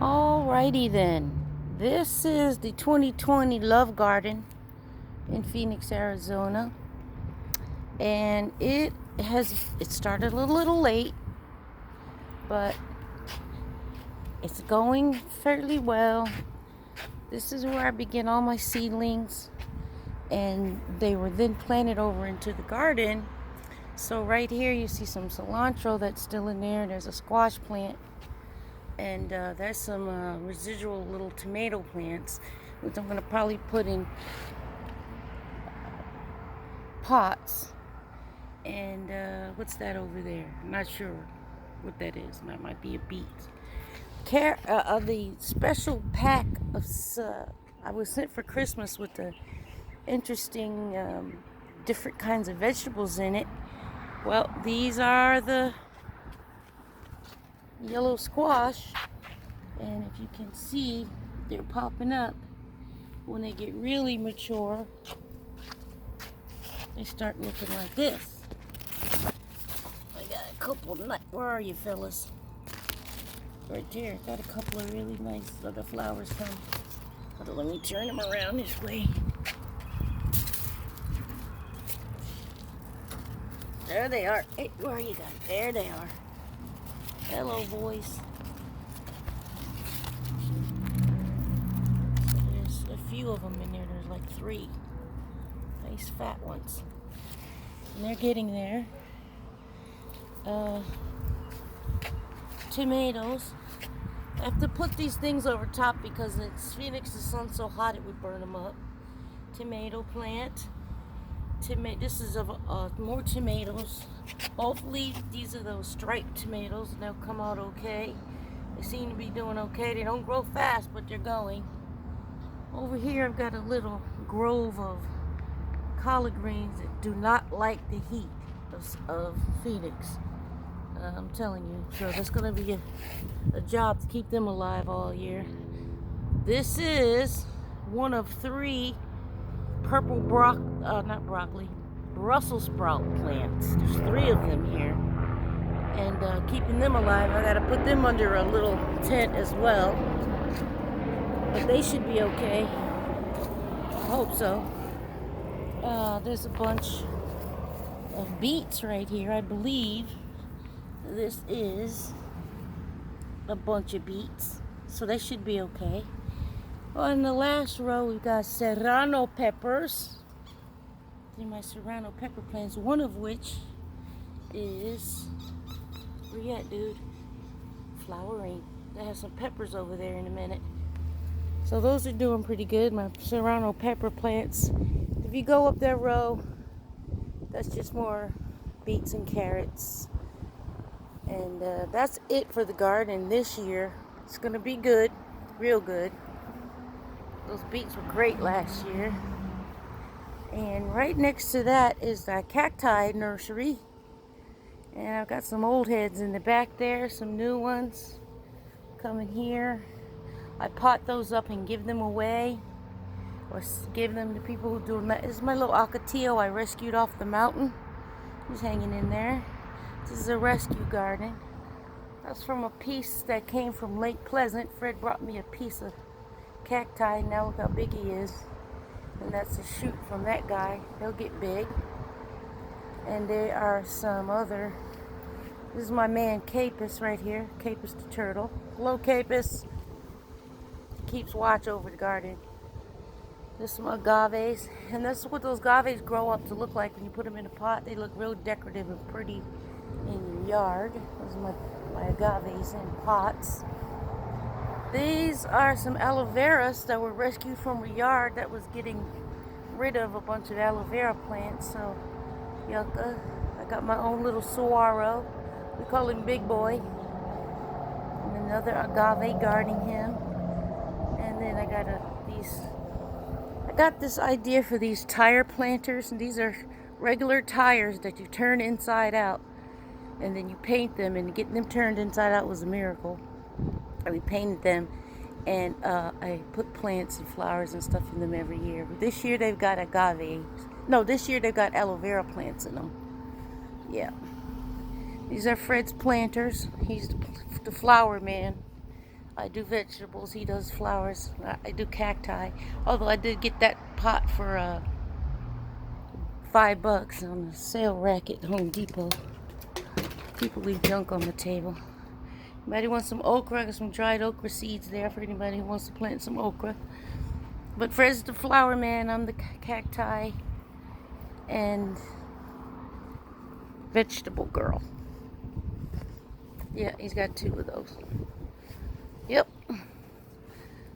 Alrighty then. This is the 2020 Love Garden in Phoenix, Arizona. And it started a little late, but it's going fairly well. This is where I begin all my seedlings, and they were then planted over into the garden. So right here you see some cilantro that's still in there. There's a squash plant, and there's some residual little tomato plants, which I'm going to probably put in pots. And what's that over there? I'm not sure what that is. That might be a beet. The special pack of I was sent for Christmas with the interesting different kinds of vegetables in it. Well, these are the yellow squash, and if you can see, they're popping up. When they get really mature, they start looking like this. I got a couple where are you, fellas? Right there. Got a couple of really nice other flowers from. Let me turn them around this way. There they are. Hey, where are you guys? There they are. Hello, boys. There's a few of them in there. There's like 3. Nice fat ones. And they're getting there. Tomatoes. I have to put these things over top because it's Phoenix, the sun's so hot it would burn them up. Tomato plant. This is more tomatoes. Hopefully these are those striped tomatoes and they'll come out okay. They seem to be doing okay. They don't grow fast, but they're going. Over here I've got a little grove of collard greens that do not like the heat of Phoenix. I'm telling you. So that's going to be a job to keep them alive all year. This is one of 3 purple Brussels sprout plants. There's 3 of them here. And keeping them alive, I got to put them under a little tent as well. But they should be okay. I hope so. There's a bunch of beets right here, I believe. This is a bunch of beets, so they should be okay. On the last row, we've got serrano peppers. These are my serrano pepper plants, one of which is, where you at, dude? Flowering. They have some peppers over there in a minute. So those are doing pretty good, my serrano pepper plants. If you go up that row, that's just more beets and carrots. And that's it for the garden this year. It's going to be good, real good. Those beets were great last year. And right next to that is the cacti nursery. And I've got some old heads in the back there, some new ones coming here. I pot those up and give them away, or give them to people who do them. This is my little ocotillo I rescued off the mountain. He's hanging in there. This is a rescue garden. That's from a piece that came from Lake Pleasant. Fred brought me a piece of cacti. Now look how big he is. And that's a shoot from that guy. They'll get big. And there are some other. This is my man Capus right here. Capus the turtle. Hello, Capus. He keeps watch over the garden. There's some agaves. And that's what those agaves grow up to look like when you put them in a pot. They look real decorative and pretty in your yard. Those are my agaves in pots. These are some aloe veras that were rescued from a yard that was getting rid of a bunch of aloe vera plants. So, yucca. I got my own little saguaro. We call him Big Boy. And another agave guarding him. And then I got this idea for these tire planters, and these are regular tires that you turn inside out, and then you paint them, and getting them turned inside out was a miracle. We painted them, and I put plants and flowers and stuff in them every year. But this year they've got agaves. No, this year they've got aloe vera plants in them. Yeah. These are Fred's planters. He's the flower man. I do vegetables. He does flowers. I do cacti. Although I did get that pot for $5 on the sale rack at Home Depot. People leave junk on the table. Anybody wants some okra? I got some dried okra seeds there for anybody who wants to plant some okra. But Fred's the flower man. I'm the cacti and vegetable girl. Yeah, he's got 2 of those. Yep.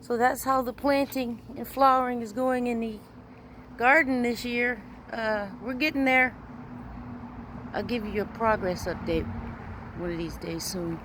So that's how the planting and flowering is going in the garden this year. We're getting there. I'll give you a progress update one of these days soon.